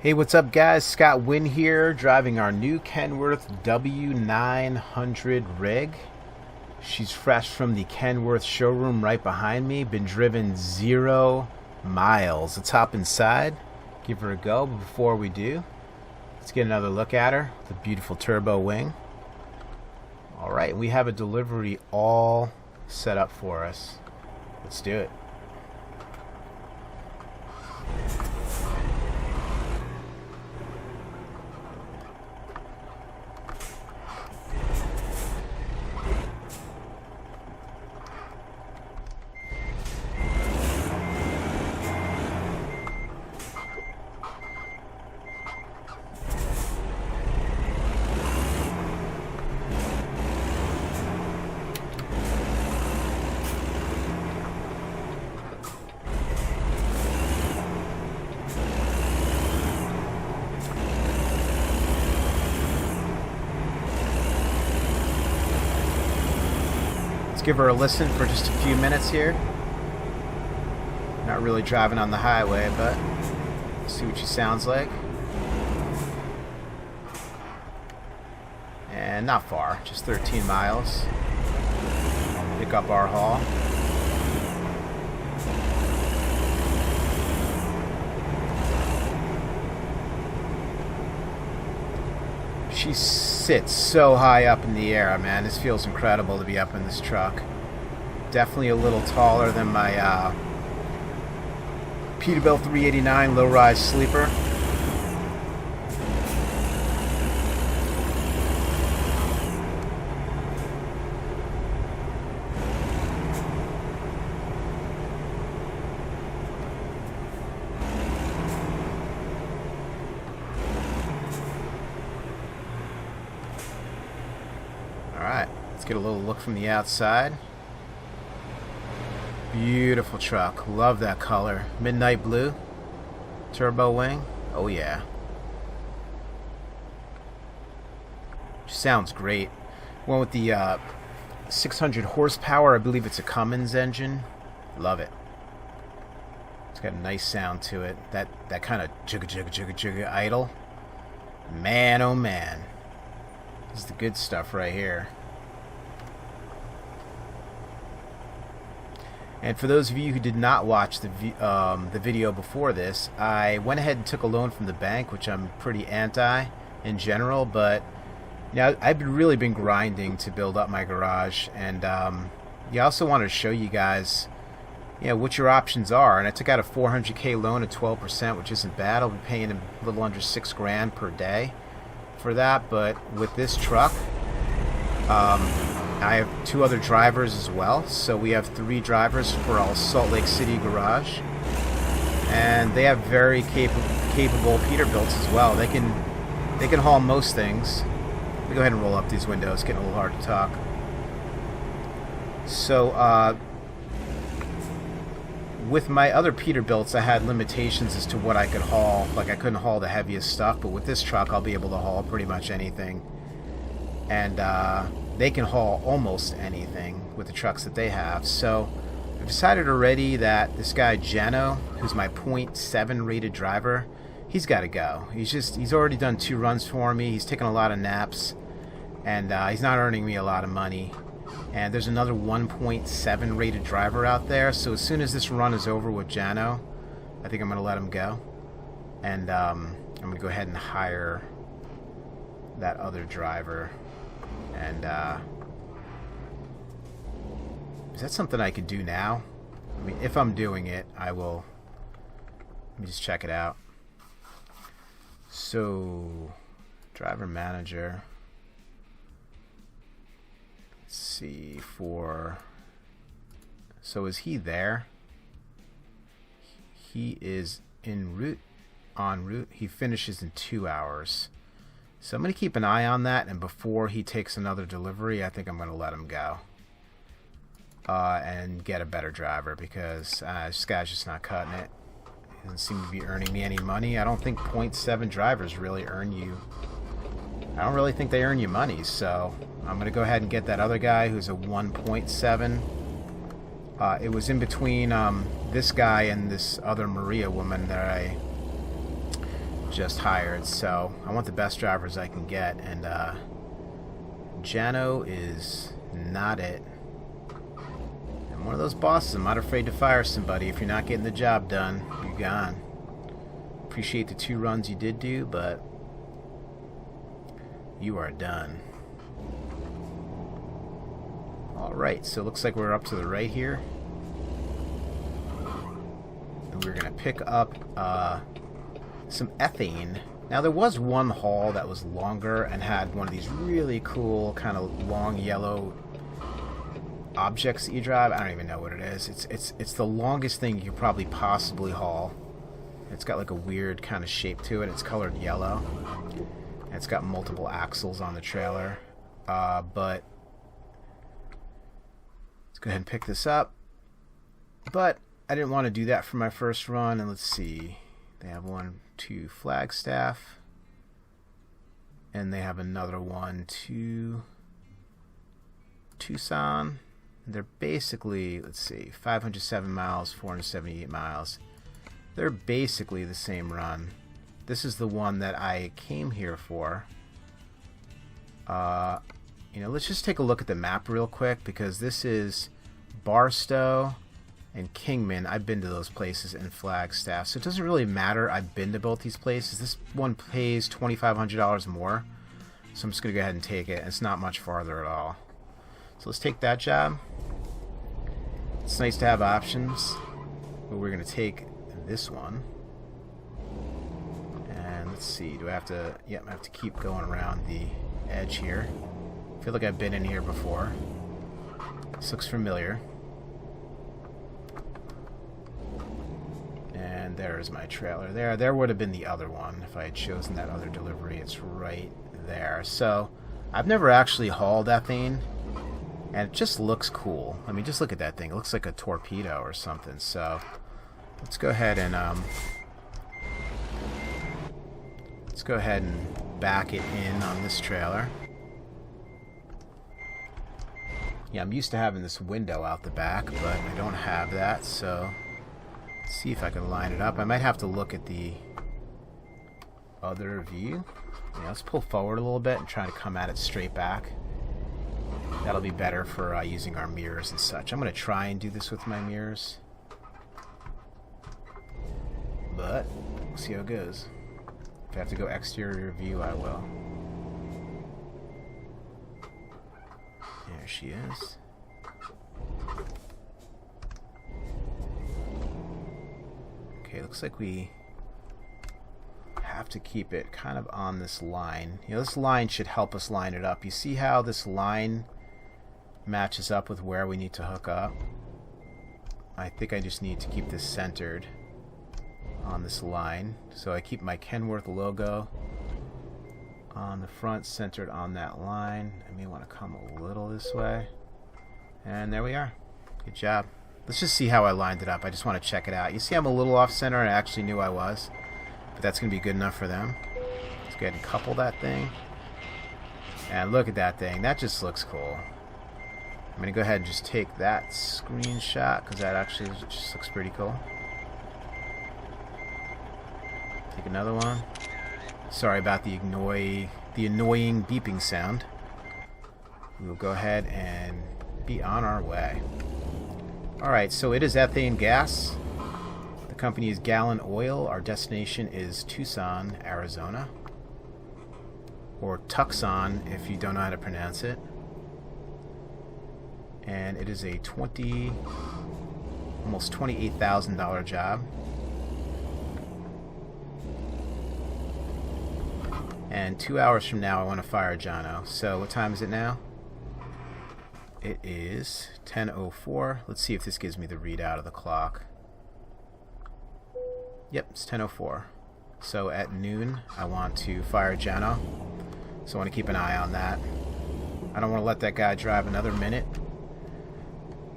Hey, what's up, guys? Scott Wynn here, driving our new Kenworth W900 rig. She's fresh from the Kenworth showroom right behind me. Been driven 0 miles. Let's hop inside, give her a go. But before we do, let's get another look at her. The beautiful turbo wing. All right, we have a delivery all set up for us. Let's do it. Give her a listen for just a few minutes here. Not really driving on the highway, but see what she sounds like. And not far, just 13 miles. Pick up our haul. She sits so high up in the air, man. This feels incredible to be up in this truck. Definitely a little taller than my Peterbilt 389 low-rise sleeper. Alright, let's get a little look from the outside. Beautiful truck. Love that color. Midnight blue. Turbo wing. Oh yeah. Sounds great. Went with the 600 horsepower. I believe it's a Cummins engine. Love it. It's got a nice sound to it. That kind of jugga jugga jugga jugga idle. Man, oh man. This is the good stuff right here. And for those of you who did not watch the video before this, I went ahead and took a loan from the bank, which I'm pretty anti in general, but now I've really been grinding to build up my garage, and I also wanted to show you guys what your options are. And I took out a 400K loan at 12%, which isn't bad. I'll be paying a little under $6 grand per day for that, but with this truck, I have 2 other drivers as well, so we have 3 drivers for our Salt Lake City garage, and they have very capable Peterbilts as well. They can haul most things. Let me go ahead and roll up these windows. It's getting a little hard to talk. So with my other Peterbilts, I had limitations as to what I could haul. Like I couldn't haul the heaviest stuff, but with this truck, I'll be able to haul pretty much anything. And they can haul almost anything with the trucks that they have. So I've decided already that this guy Jano, who's my .7 rated driver, he's got to go. He's already done 2 runs for me. He's taken a lot of naps, and he's not earning me a lot of money. And there's another 1.7 rated driver out there. So as soon as this run is over with Jano, I think I'm going to let him go. And I'm going to go ahead and hire that other driver. And is that something I could do now? I mean, if I'm doing it, I will. Let me just check it out. So, driver manager. Let's see for. So is he there? He is en route. En route. He finishes in 2 hours. So I'm going to keep an eye on that, and before he takes another delivery, I think I'm going to let him go. And get a better driver, because this guy's just not cutting it. He doesn't seem to be earning me any money. I don't think .7 drivers really earn you. I don't really think they earn you money, so I'm going to go ahead and get that other guy who's a 1.7. It was in between this guy and this other Maria woman that I just hired, so I want the best drivers I can get, and Jano is not it. I'm one of those bosses. I'm not afraid to fire somebody. If you're not getting the job done, you're gone. Appreciate the 2 runs you did do, but you are done. Alright, so it looks like we're up to the right here. And we're going to pick up some ethane. Now there was one haul that was longer and had one of these really cool kind of long yellow objects that you drive. I don't even know what it is. It's the longest thing you could probably possibly haul. It's got like a weird kind of shape to it. It's colored yellow. And it's got multiple axles on the trailer. But let's go ahead and pick this up. But I didn't want to do that for my first run. And let's see. They have 1 to Flagstaff. And they have another one to Tucson. They're basically, let's see, 507 miles, 478 miles. They're basically the same run. This is the one that I came here for. You know, let's just take a look at the map real quick, because this is Barstow and Kingman. I've been to those places in Flagstaff, so it doesn't really matter. I've been to both these places. This one pays $2,500 more, so I'm just going to go ahead and take it. It's not much farther at all. So let's take that job. It's nice to have options, but we're going to take this one. And let's see, do I have to, yep, I have to keep going around the edge here. I feel like I've been in here before. This looks familiar. And there's my trailer there. There would have been the other one if I had chosen that other delivery. It's right there. So I've never actually hauled ethane, and it just looks cool. I mean, just look at that thing. It looks like a torpedo or something. So let's go ahead and back it in on this trailer. Yeah, I'm used to having this window out the back, but I don't have that, so let's see if I can line it up. I might have to look at the other view. Yeah, let's pull forward a little bit and try to come at it straight back. That'll be better for using our mirrors and such. I'm going to try and do this with my mirrors, but we'll see how it goes. If I have to go exterior view, I will. There she is. Okay, looks like we have to keep it kind of on this line. You know, this line should help us line it up. You see how this line matches up with where we need to hook up? I think I just need to keep this centered on this line. So I keep my Kenworth logo on the front, centered on that line. I may want to come a little this way. And there we are. Good job. Let's just see how I lined it up. I just want to check it out. You see I'm a little off center, and I actually knew I was. But that's going to be good enough for them. Let's go ahead and couple that thing. And look at that thing. That just looks cool. I'm going to go ahead and just take that screenshot, because that actually just looks pretty cool. Take another one. Sorry about the annoying beeping sound. We will go ahead and be on our way. Alright, so it is ethane gas. The company is Gallon Oil. Our destination is Tucson, Arizona. Or Tucson if you don't know how to pronounce it. And it is a almost $28,000 job. And 2 hours from now I want to fire Jono. So what time is it now? It is 10:04. Let's see if this gives me the readout of the clock. Yep, it's 10:04. So at noon I want to fire Jono. So I want to keep an eye on that. I don't want to let that guy drive another minute.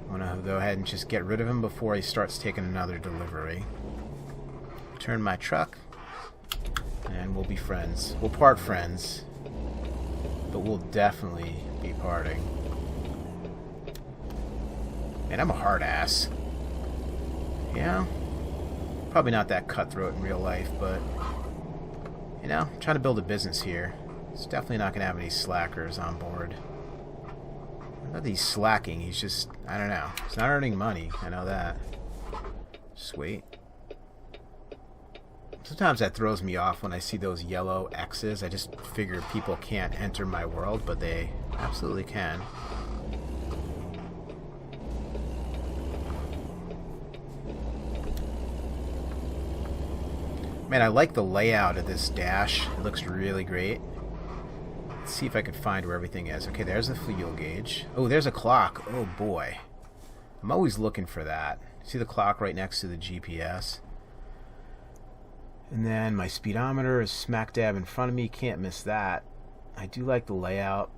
I want to go ahead and just get rid of him before he starts taking another delivery. Turn my truck, and we'll be friends. We'll part friends, but we'll definitely be parting. Man, I'm a hard ass. Yeah, probably not that cutthroat in real life, but You know, I'm trying to build a business here. It's definitely not going to have any slackers on board. Not that he's slacking, he's just, I don't know. He's not earning money, I know that. Just wait. Sometimes that throws me off when I see those yellow X's. I just figure people can't enter my world, but they absolutely can. Man, I like the layout of this dash. It looks really great. Let's see if I can find where everything is. Okay, there's the fuel gauge. Oh, there's a clock. Oh boy. I'm always looking for that. See the clock right next to the GPS? And then my speedometer is smack dab in front of me. Can't miss that. I do like the layout.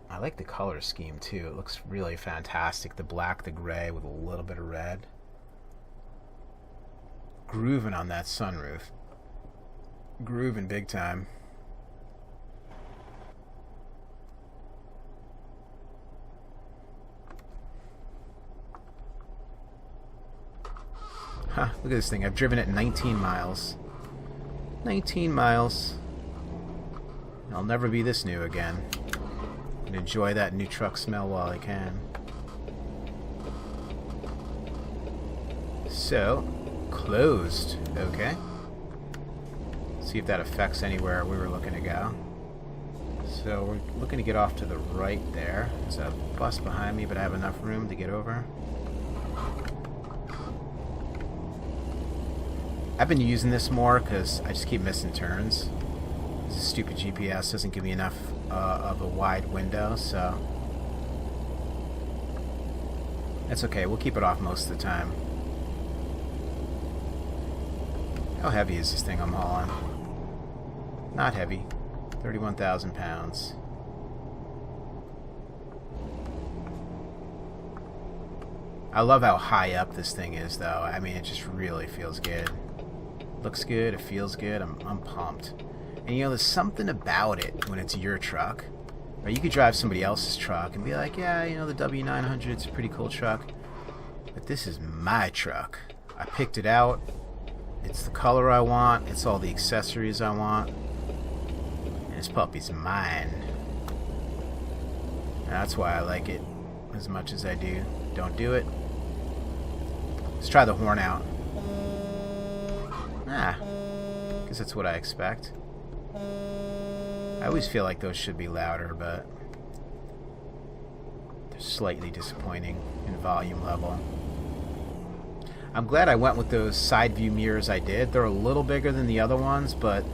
I like the color scheme too. It looks really fantastic. The black, the gray with a little bit of red. Grooving on that sunroof. Grooving big time. Huh, look at this thing. I've driven it 19 miles. 19 miles. I'll never be this new again. And enjoy that new truck smell while I can. So, closed. Okay. See if that affects anywhere we were looking to go. So we're looking to get off to the right there. There's a bus behind me, but I have enough room to get over. I've been using this more because I just keep missing turns. This stupid GPS doesn't give me enough of a wide window, so that's okay. We'll keep it off most of the time. How heavy is this thing I'm hauling? Not heavy. 31,000 pounds. I love how high up this thing is, though. I mean, it just really feels good. Looks good, it feels good, I'm pumped. And you know, there's something about it when it's your truck. Or you could drive somebody else's truck and be like, yeah, you know, the W900, it's a pretty cool truck. But this is my truck. I picked it out. It's the color I want. It's all the accessories I want. And this puppy's mine. And that's why I like it as much as I do. Don't do it. Let's try the horn out. Ah, guess that's what I expect. I always feel like those should be louder, but they're slightly disappointing in volume level. I'm glad I went with those side view mirrors I did. They're a little bigger than the other ones, but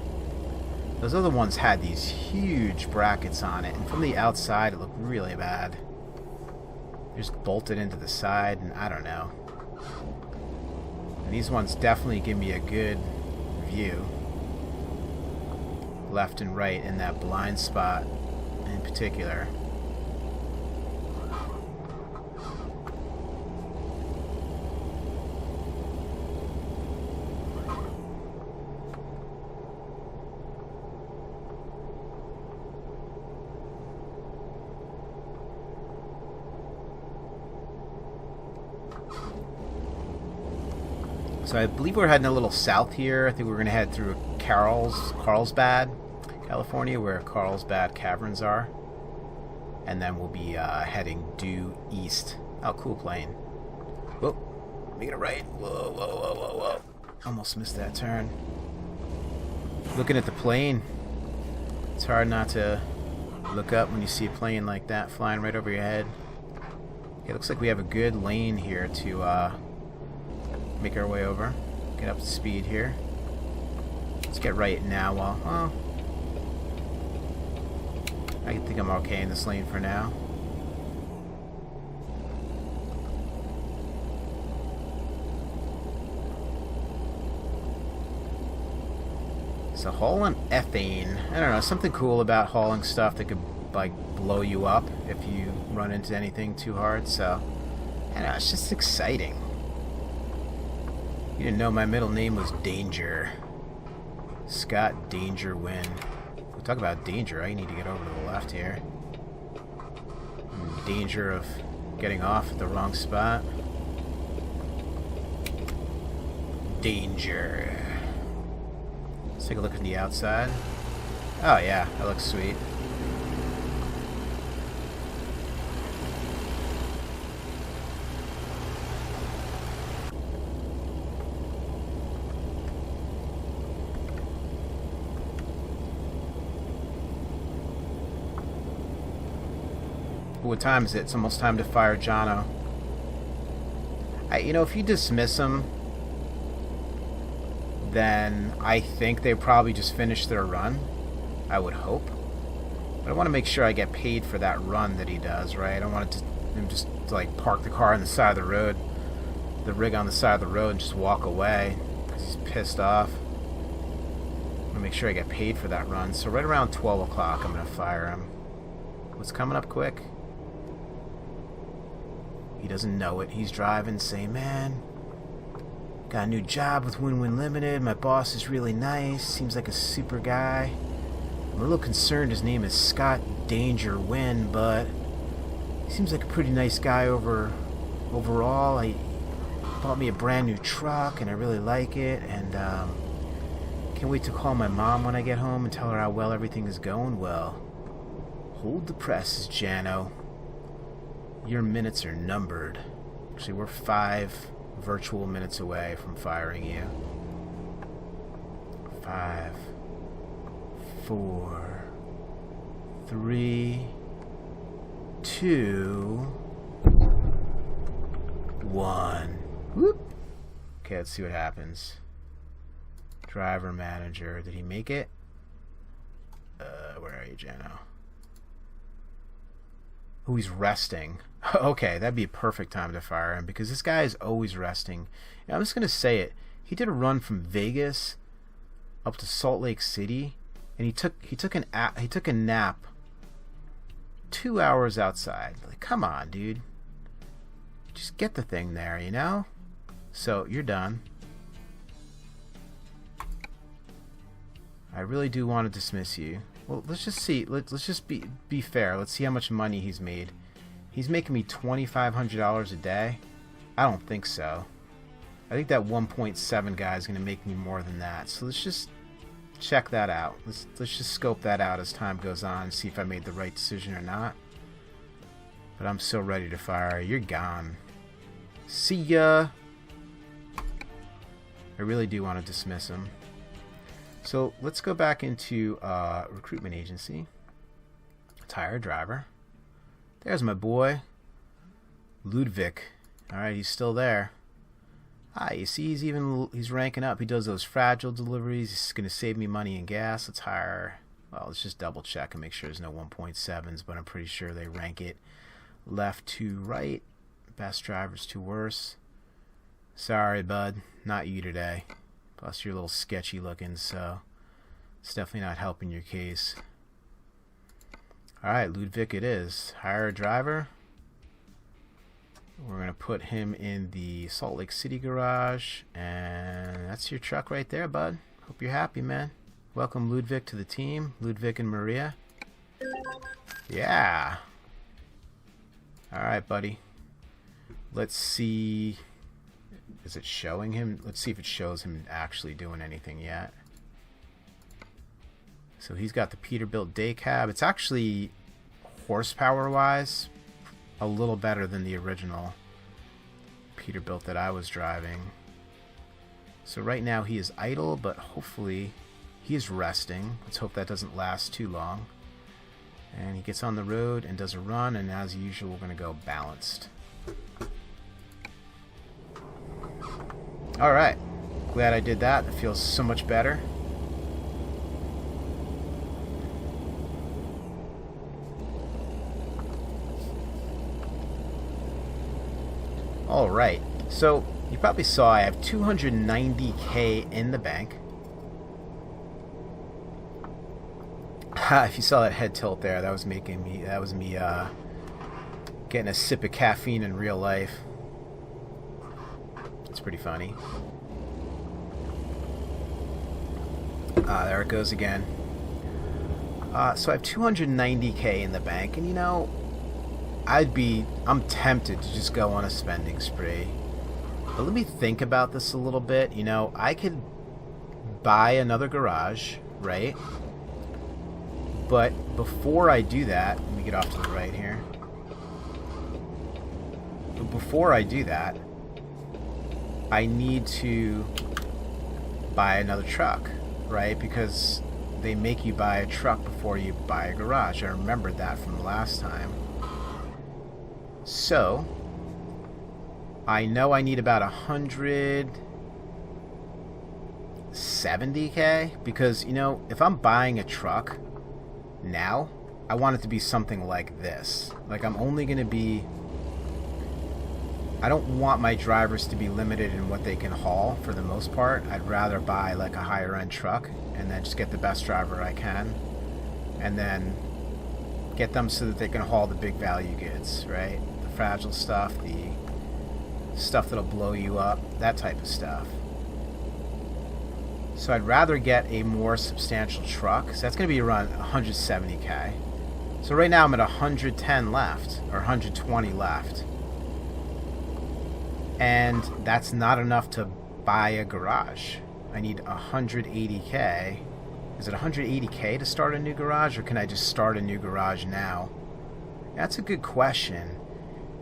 those other ones had these huge brackets on it, and from the outside it looked really bad. They're just bolted into the side, and I don't know. These ones definitely give me a good view, left and right in that blind spot in particular. So I believe we're heading a little south here. I think we're going to head through Carlsbad, California, where Carlsbad Caverns are. And then we'll be heading due east. Oh, cool plane. Whoa, making a right. Whoa, whoa, whoa, whoa, whoa. Almost missed that turn. Looking at the plane, it's hard not to look up when you see a plane like that flying right over your head. It looks like we have a good lane here to make our way over. Get up to speed here. Let's get right now while... Oh, I think I'm okay in this lane for now. So hauling ethane. I don't know, something cool about hauling stuff that could like blow you up if you run into anything too hard. So I don't know, it's just exciting. You didn't know my middle name was Danger. Scott Danger Wynn. We'll talk about danger. I need to get over to the left here. I'm in danger of getting off at the wrong spot. Danger. Let's take a look at the outside. Oh yeah, that looks sweet. What time is it? It's almost time to fire Jono. You know, if you dismiss him, then I think they probably just finished their run. I would hope. But I want to make sure I get paid for that run that he does, right? I don't want him just to, like, park the car on the side of the road, the rig on the side of the road, and just walk away because he's pissed off. I want to make sure I get paid for that run. So right around 12 o'clock, I'm going to fire him. What's coming up quick? He doesn't know it. He's driving, saying, man, got a new job with Win-Win Limited. My boss is really nice. Seems like a super guy. I'm a little concerned his name is Scott Danger Win, but he seems like a pretty nice guy overall. He bought me a brand new truck, and I really like it. And can't wait to call my mom when I get home and tell her how well everything is going. Well, hold the presses, Jano. Your minutes are numbered. Actually, we're 5 virtual minutes away from firing you. 5, 4, 3, 2, 1. Whoop. Okay, let's see what happens. Driver manager. Did he make it? Where are you, Jano? Oh, he's resting. Okay, that'd be a perfect time to fire him because this guy is always resting. And I'm just gonna say it. He did a run from Vegas up to Salt Lake City, and he took a nap 2 hours outside. Like, come on, dude. Just get the thing there, you know? So you're done. I really do want to dismiss you. Well, let's just see. Let's just be fair. Let's see how much money he's made. He's making me $2,500 a day. I don't think so. I think that 1.7 guy is going to make me more than that. So let's just check that out. Let's just scope that out as time goes on and see if I made the right decision or not. But I'm so ready to fire. You're gone. See ya. I really do want to dismiss him. So let's go back into recruitment agency. Let's hire a driver. There's my boy, Ludwig. All right, he's still there. You see, he's ranking up. He does those fragile deliveries. He's going to save me money and gas. Let's hire. Well, let's just double check and make sure there's no 1.7s, but I'm pretty sure they rank it left to right. Best drivers to worst. Sorry, bud, not you today. Plus, you're a little sketchy looking, so it's definitely not helping your case. Alright, Ludwig it is. Hire a driver. We're going to put him in the Salt Lake City garage. And that's your truck right there, bud. Hope you're happy, man. Welcome, Ludwig, to the team. Ludwig and Maria. Yeah. Alright, buddy. Let's see... Is it showing him? Let's see if it shows him actually doing anything yet. So he's got the Peterbilt day cab. It's actually, horsepower-wise, a little better than the original Peterbilt that I was driving. So right now he is idle, but hopefully he is resting. Let's hope that doesn't last too long. And he gets on the road and does a run, and as usual, we're going to go balanced. Alright, glad I did that. It feels so much better. Alright, so you probably saw I have $290K in the bank. If you saw that head tilt there, that was me getting a sip of caffeine in real life. It's pretty funny. There it goes again. So I have $290K in the bank, and you know, I'm tempted to just go on a spending spree. But let me think about this a little bit. You know, I could buy another garage, right? But before I do that, let me get off to the right here. But before I do that, I need to buy another truck, right? Because they make you buy a truck before you buy a garage. I remembered that from the last time. So I know I need about 170K because, you know, if I'm buying a truck now, I want it to be something like this. Like, I'm only going to be... I don't want my drivers to be limited in what they can haul for the most part. I'd rather buy like a higher end truck and then just get the best driver I can and then get them so that they can haul the big value goods, right? The fragile stuff, the stuff that'll blow you up, that type of stuff. So I'd rather get a more substantial truck. So that's going to be around 170K. So right now I'm at 110 left or 120 left. And that's not enough to buy a garage. I need 180K. Is it 180K to start a new garage, or can I just start a new garage now? That's a good question.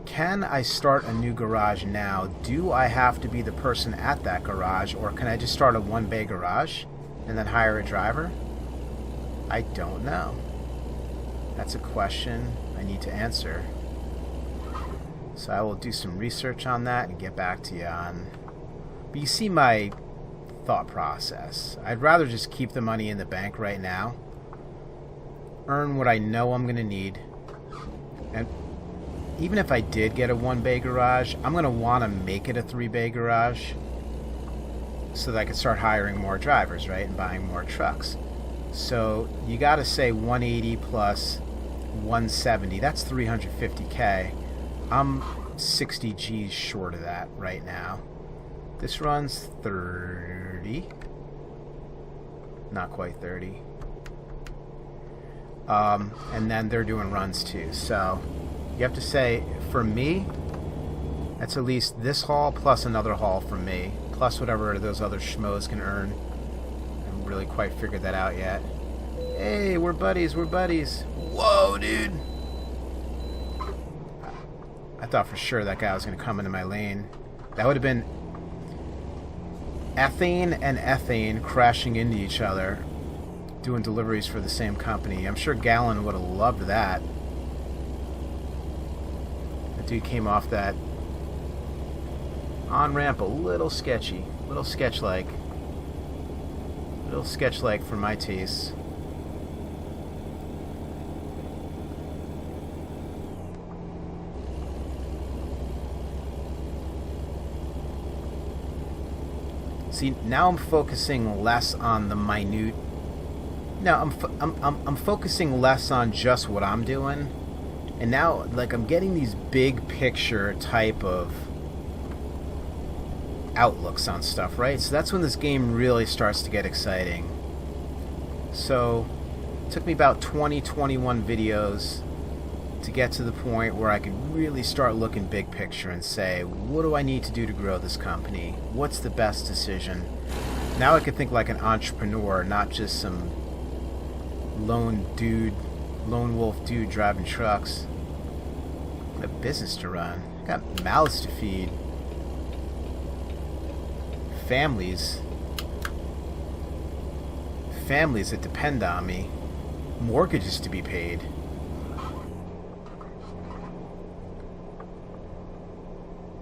Can I start a new garage now? Do I have to be the person at that garage, or can I just start a one-bay garage and then hire a driver? I don't know. That's a question I need to answer. So I will do some research on that and get back to you on... But you see my thought process. I'd rather just keep the money in the bank right now, earn what I know I'm going to need, and even if I did get a one-bay garage, I'm going to want to make it a three-bay garage so that I can start hiring more drivers, right, and buying more trucks. So you got to say 180 plus 170. That's 350K. I'm 60 G's short of that right now. This runs 30. Not quite 30. And then they're doing runs too. So you have to say, for me, that's at least this haul plus another haul from me, plus whatever those other schmoes can earn. I haven't really quite figured that out yet. Hey, we're buddies, we're buddies. Whoa, dude. I thought for sure that guy was going to come into my lane. That would have been Ethane and Ethane crashing into each other, doing deliveries for the same company. I'm sure Gallon would have loved that. The dude came off that on-ramp a little sketchy, little sketch-like for my taste. See, now I'm focusing less on the minute. No, I'm focusing less on just what I'm doing, and now like I'm getting these big picture type of outlooks on stuff, right? So that's when this game really starts to get exciting. So it took me about 21 videos to get to the point where I could really start looking big picture and say, what do I need to do to grow this company? What's the best decision? Now I could think like an entrepreneur, not just some lone wolf dude driving trucks. I got a business to run. I got mouths to feed. Families that depend on me. Mortgages to be paid.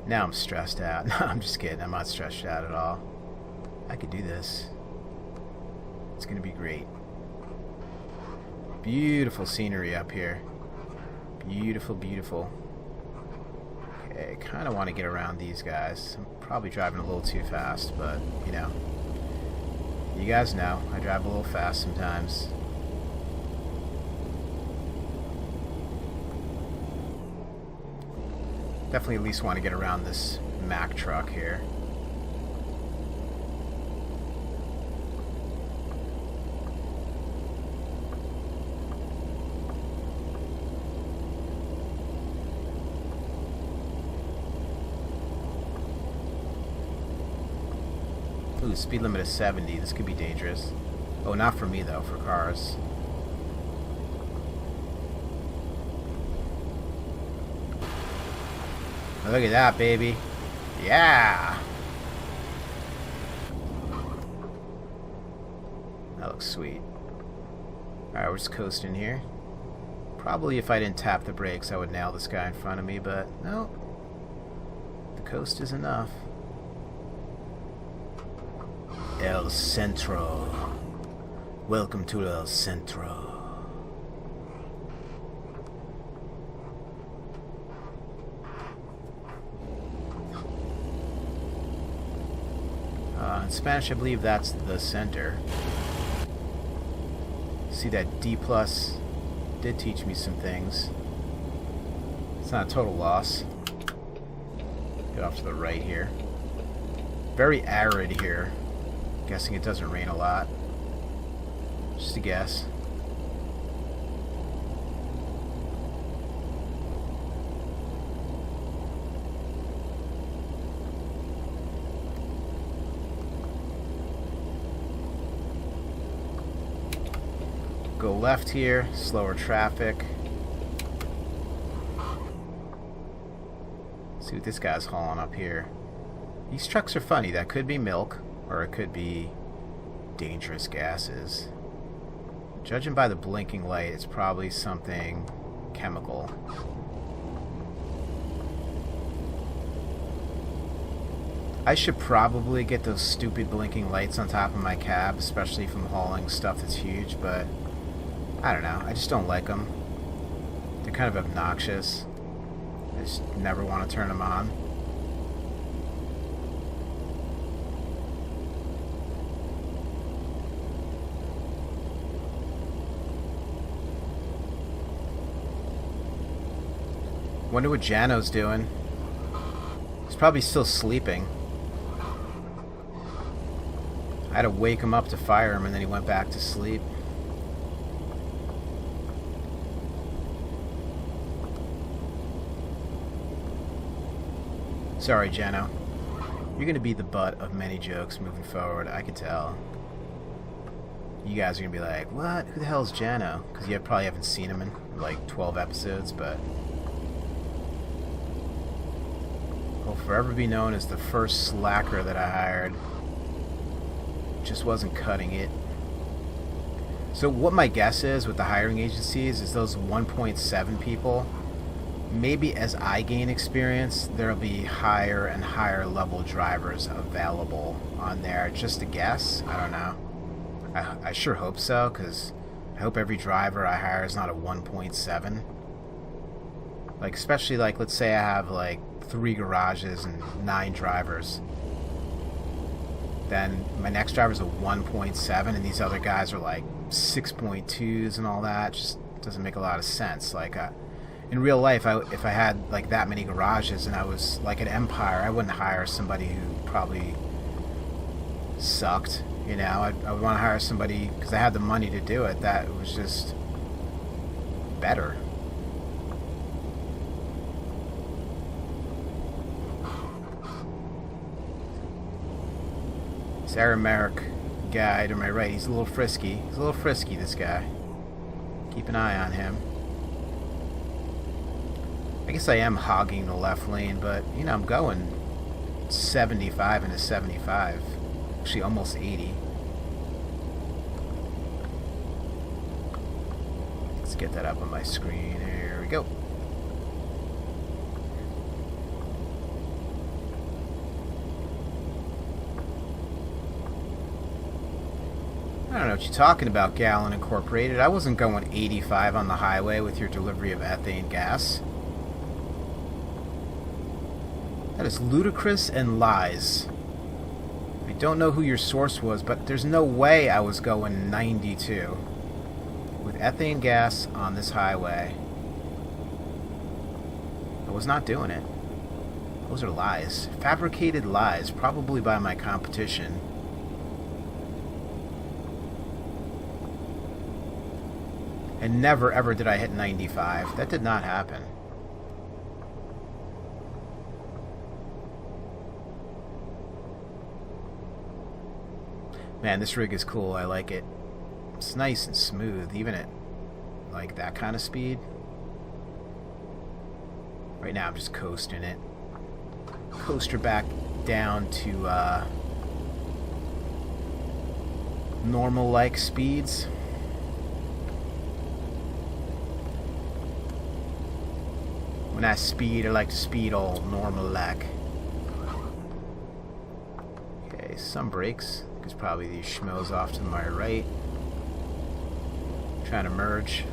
Now I'm stressed out. No, I'm just kidding. I'm not stressed out at all. I could do this. It's going to be great. Beautiful scenery up here. Beautiful, beautiful. Okay, kind of want to get around these guys. I'm probably driving a little too fast, but, you know. You guys know, I drive a little fast sometimes. Definitely at least want to get around this Mack truck here. Ooh, speed limit is 70. This could be dangerous. Oh, not for me though, for cars. Look at that, baby. Yeah! That looks sweet. Alright, we're just coasting here. Probably if I didn't tap the brakes, I would nail this guy in front of me, but no. The coast is enough. El Centro. Welcome to El Centro. In Spanish, I believe that's the center. See, that D plus did teach me some things. It's not a total loss. Get off to the right here. Very arid here. Guessing it doesn't rain a lot. Just a guess. Go left here, slower traffic. See what this guy's hauling up here. These trucks are funny. That could be milk, or it could be dangerous gases. Judging by the blinking light, it's probably something chemical. I should probably get those stupid blinking lights on top of my cab, especially if I'm hauling stuff that's huge, but I don't know. I just don't like them. They're kind of obnoxious. I just never want to turn them on. Wonder what Jano's doing. He's probably still sleeping. I had to wake him up to fire him, and then he went back to sleep. Sorry, Jano. You're going to be the butt of many jokes moving forward, I can tell. You guys are going to be like, what? Who the hell is Jano? Because you probably haven't seen him in like 12 episodes, but he'll forever be known as the first slacker that I hired. Just wasn't cutting it. So what my guess is with the hiring agencies is those 1.7 people, maybe as I gain experience, there'll be higher and higher level drivers available on there. Just a guess. I don't know. I sure hope so, because I hope every driver I hire is not a 1.7. Like, especially, like, let's say I have, like, 3 garages and 9 drivers. Then my next driver's a 1.7, and these other guys are, like, 6.2s and all that. Just doesn't make a lot of sense. Like, in real life, if I had like that many garages and I was like an empire, I wouldn't hire somebody who probably sucked. You know, I would want to hire somebody because I had the money to do it. That was just better. This Arameric guy to my right, he's a little frisky. He's a little frisky, this guy. Keep an eye on him. I guess I am hogging the left lane, but, you know, I'm going 75 into 75. Actually, almost 80. Let's get that up on my screen. Here we go. I don't know what you're talking about, Gallon Incorporated. I wasn't going 85 on the highway with your delivery of ethane gas. That is ludicrous and lies. I don't know who your source was, but there's no way I was going 92 with ethane gas on this highway. I was not doing it. Those are lies. Fabricated lies, probably by my competition. And never ever did I hit 95. That did not happen. Man, this rig is cool. I like it. It's nice and smooth, even at like that kind of speed. Right now I'm just coasting it. coaster back down to normal-like speeds. When I speed, I like to speed all normal-like. Okay, some brakes. There's probably these schmoes off to my right. Trying to merge.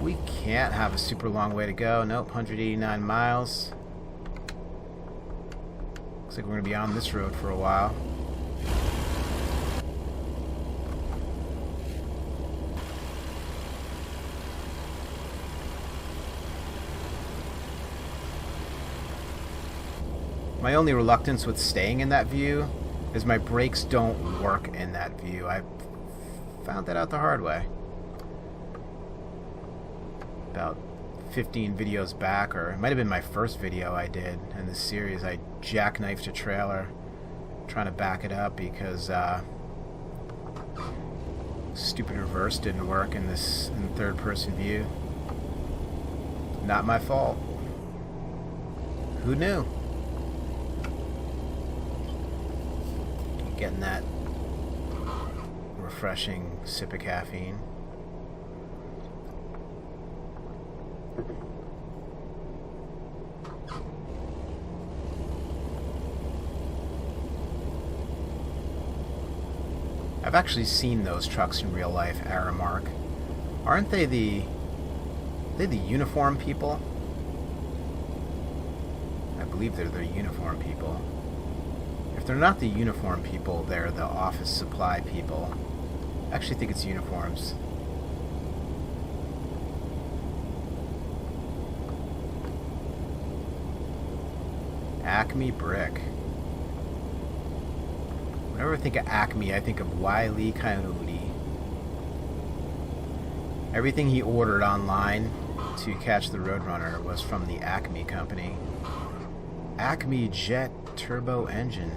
We can't have a super long way to go. Nope, 189 miles. Looks like we're going to be on this road for a while. My only reluctance with staying in that view is my brakes don't work in that view. I found that out the hard way. About 15 videos back, or it might have been my first video I did in this series. I jackknifed a trailer trying to back it up because stupid reverse didn't work in third person view. Not my fault. Who knew? Getting that refreshing sip of caffeine. I've actually seen those trucks in real life, Aramark. Aren't they the uniform people? I believe they're the uniform people. If they're not the uniform people, they're the office supply people. I actually think it's uniforms. Acme Brick. Whenever I think of Acme, I think of Wile E. Coyote. Everything he ordered online to catch the Roadrunner was from the Acme company. Acme Jet Turbo Engine.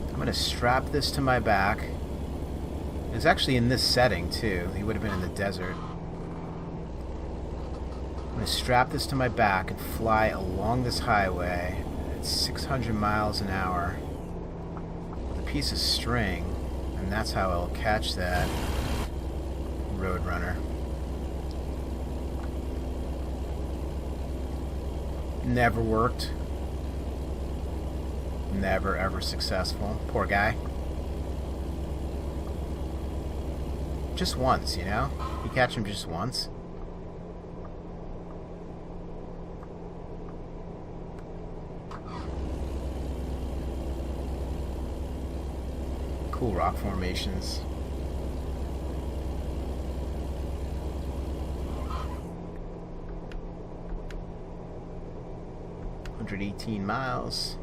I'm going to strap this to my back. It's actually in this setting too. He would have been in the desert. I'm going to strap this to my back and fly along this highway at 600 miles an hour with a piece of string, and that's how I'll catch that Roadrunner. Never worked. Never ever successful. Poor guy. Just once, you know? You catch him just once. Cool rock formations. $118 miles.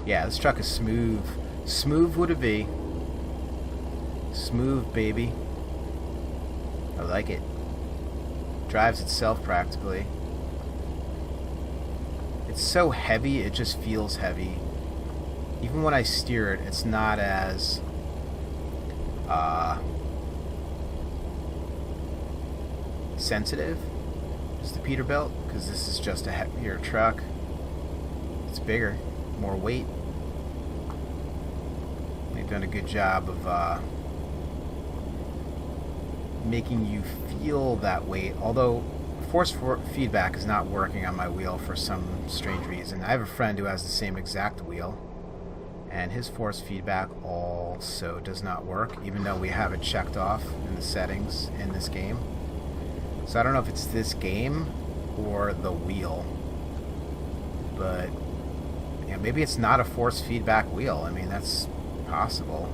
Yeah, this truck is smooth. Smooth would it be? Smooth, baby. I like it. Drives itself practically. It's so heavy, it just feels heavy. Even when I steer it, it's not as sensitive as the Peterbilt, because this is just a heavier truck. It's bigger, more weight. They've done a good job of making you feel that weight, although force feedback is not working on my wheel for some strange reason. I have a friend who has the same exact wheel, and his force feedback also does not work, even though we have it checked off in the settings in this game. So I don't know if it's this game or the wheel, but yeah, maybe it's not a force feedback wheel. I mean, that's possible.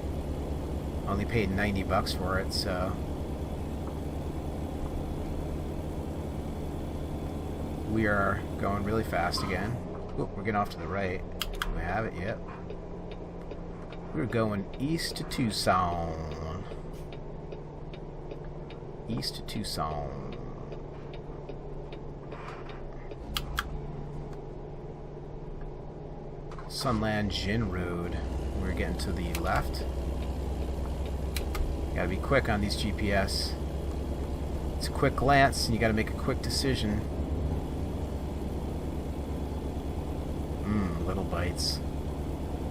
Only paid $90 for it, so we are going really fast again. Oop, we're getting off to the right. We have it, yep. We're going east to Tucson. East to Tucson. Sunland Gin Road. We're getting to the left. You gotta be quick on these GPS. It's a quick glance, and you gotta make a quick decision. little bites.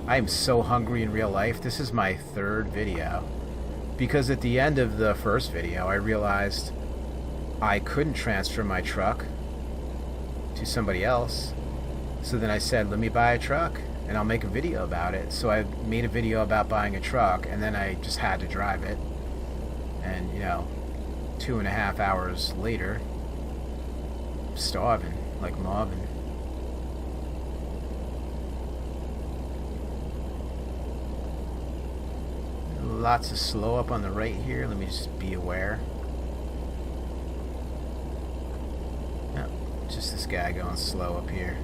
I am so hungry in real life. This is my third video. Because at the end of the first video, I realized I couldn't transfer my truck to somebody else. So then I said, let me buy a truck and I'll make a video about it. So I made a video about buying a truck, and then I just had to drive it. And, you know, 2.5 hours later, I'm starving like Marvin. Lots of slow up on the right here. Let me just be aware. No, just this guy going slow up here.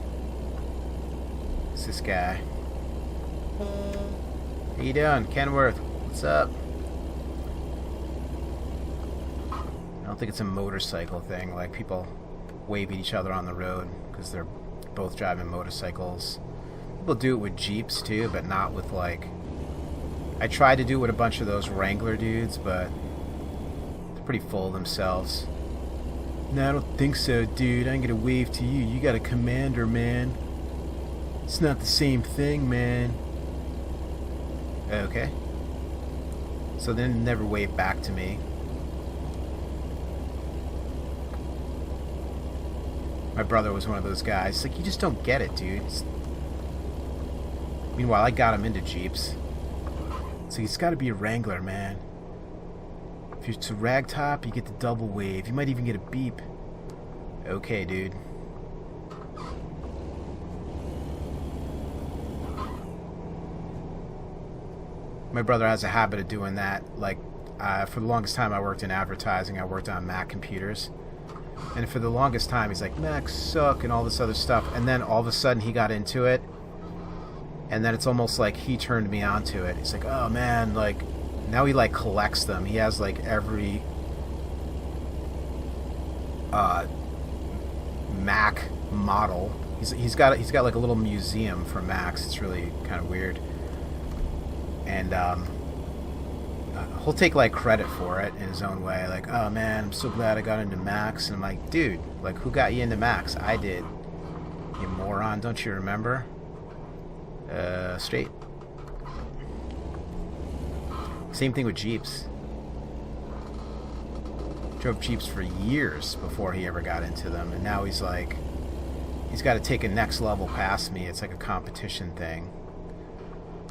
It's this guy. How you doing, Kenworth? What's up? I don't think it's a motorcycle thing, like people wave at each other on the road because they're both driving motorcycles. People do it with Jeeps too, but not with, like, I tried to do it with a bunch of those Wrangler dudes, but they're pretty full of themselves. No, I don't think so, dude. I ain't gonna wave to you. You got a Commander, man. It's not the same thing, man. Okay. So then never wave back to me. My brother was one of those guys. Like, you just don't get it, dude. Meanwhile, I got him into Jeeps. So it's got to be a Wrangler, man. If it's a ragtop, you get the double wave. You might even get a beep. Okay, dude. My brother has a habit of doing that. Like, for the longest time I worked in advertising. I worked on Mac computers. And for the longest time, he's like, Macs suck and all this other stuff. And then all of a sudden he got into it. And then it's almost like he turned me onto it. He's like, oh man, like, now he like collects them. He has like every Mac model. He's got like a little museum for Macs. It's really kind of weird. And he'll take like credit for it in his own way. Like, oh man, I'm so glad I got into Macs. And I'm like, dude, like, who got you into Macs? I did. You moron, don't you remember? Straight. Same thing with Jeeps. Drove Jeeps for years before he ever got into them, and now he's like, he's got to take a next level past me. It's like a competition thing.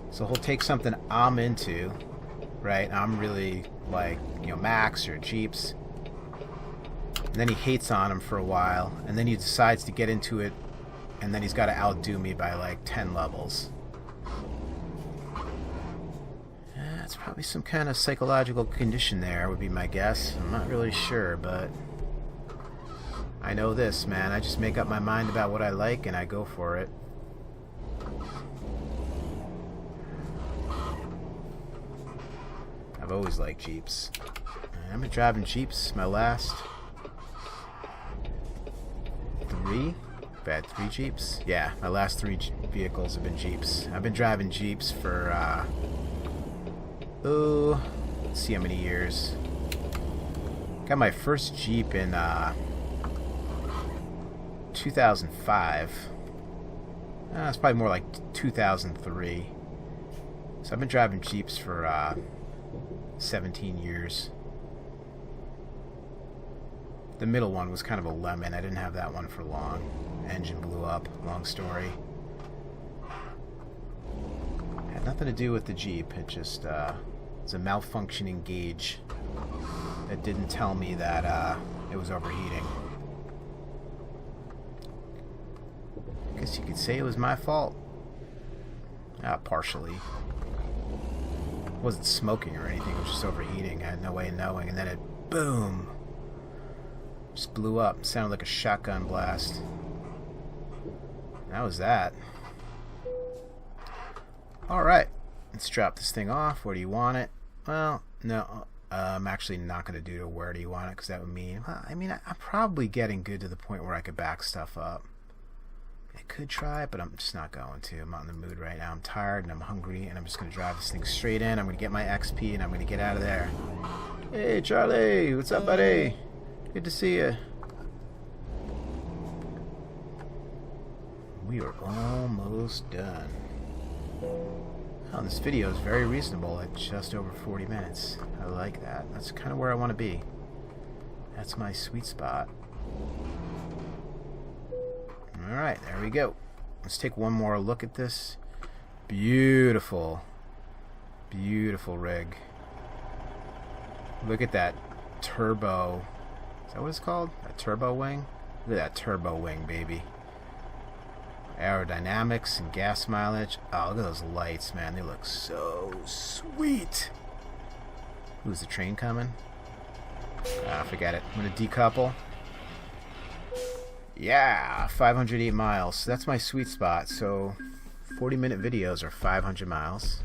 So he'll take something I'm into, right? I'm really like, you know, Macs or Jeeps, and then he hates on them for a while, and then he decides to get into it, and then he's got to outdo me by like 10 levels. It's probably some kind of psychological condition there, would be my guess. I'm not really sure, but I know this, man. I just make up my mind about what I like and I go for it. I've always liked Jeeps. I've been driving Jeeps my last 3. I've had 3 Jeeps. Yeah, my last 3 vehicles have been Jeeps. I've been driving Jeeps for let's see how many years. Got my first Jeep in 2005. It's probably more like 2003. So I've been driving Jeeps for 17 years. The middle one was kind of a lemon. I didn't have that one for long. Engine blew up. Long story. Had nothing to do with the Jeep. It just it's a malfunctioning gauge that didn't tell me that it was overheating. I guess you could say it was my fault. Partially. It wasn't smoking or anything, it was just overheating. I had no way of knowing, and then it, boom, just blew up. It sounded like a shotgun blast. That was that. Alright, let's drop this thing off. Where do you want it? Well, no, I'm actually not going to do where do you want it, because that would mean, well, I mean, I'm probably getting good to the point where I could back stuff up. I could try it, but I'm just not going to. I'm not in the mood right now. I'm tired and I'm hungry, and I'm just going to drive this thing straight in. I'm going to get my XP and I'm going to get out of there. Hey, Charlie, what's up, buddy? Good to see you. we are almost done. Oh, this video is very reasonable at just over 40 minutes. I like that. That's kind of where I want to be. That's my sweet spot. Alright, there we go. Let's take one more look at this. Beautiful. Beautiful rig. Look at that turbo. Is that what it's called? A turbo wing? Look at that turbo wing, baby. Aerodynamics and gas mileage. Oh, look at those lights, man. They look so sweet. Who's the train coming? Ah, forget it. I'm going to decouple. Yeah, 508 miles. So that's my sweet spot. So 40-minute videos are 500 miles.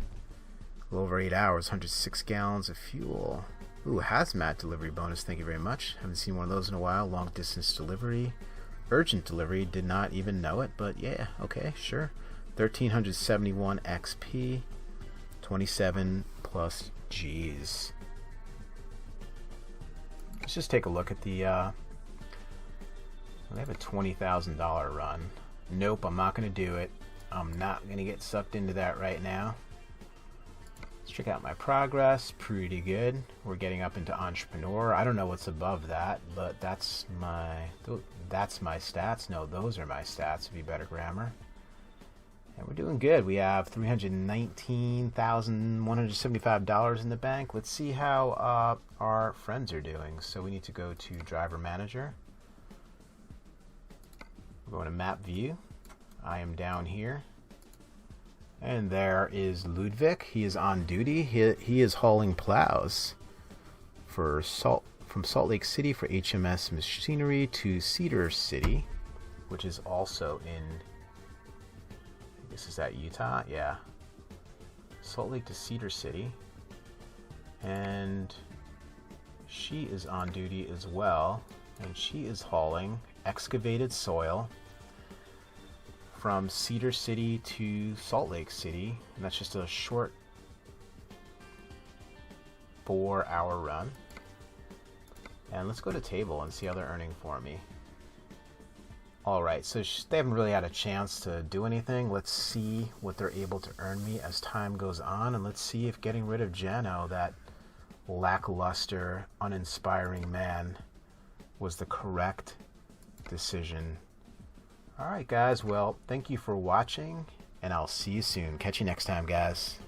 A little over 8 hours, 106 gallons of fuel. Ooh, hazmat delivery bonus. Thank you very much. Haven't seen one of those in a while. Long distance delivery. Urgent delivery. Did not even know it, but yeah, okay, sure. 1,371 XP. 27 plus G's. Let's just take a look at the they have a $20,000 run. Nope, I'm not going to do it. I'm not going to get sucked into that right now. Let's check out my progress. Pretty good. We're getting up into entrepreneur. I don't know what's above that, but that's my stats. No, those are my stats, to be better grammar. And we're doing good. We have $319,175 in the bank. Let's see how our friends are doing. So we need to go to driver manager. We're going to map view. I am down here. And there is Ludwig. He is on duty. He is hauling plows for from Salt Lake City for HMS Machinery to Cedar City, which is also in, this is at Utah, yeah. Salt Lake to Cedar City. And she is on duty as well, and she is hauling excavated soil from Cedar City to Salt Lake City, and that's just a short 4-hour run. And let's go to table and see how they're earning for me. Alright, so they haven't really had a chance to do anything. Let's see what they're able to earn me as time goes on, and let's see if getting rid of Jano, that lackluster, uninspiring man, was the correct decision. Alright guys, well, thank you for watching, and I'll see you soon. Catch you next time, guys.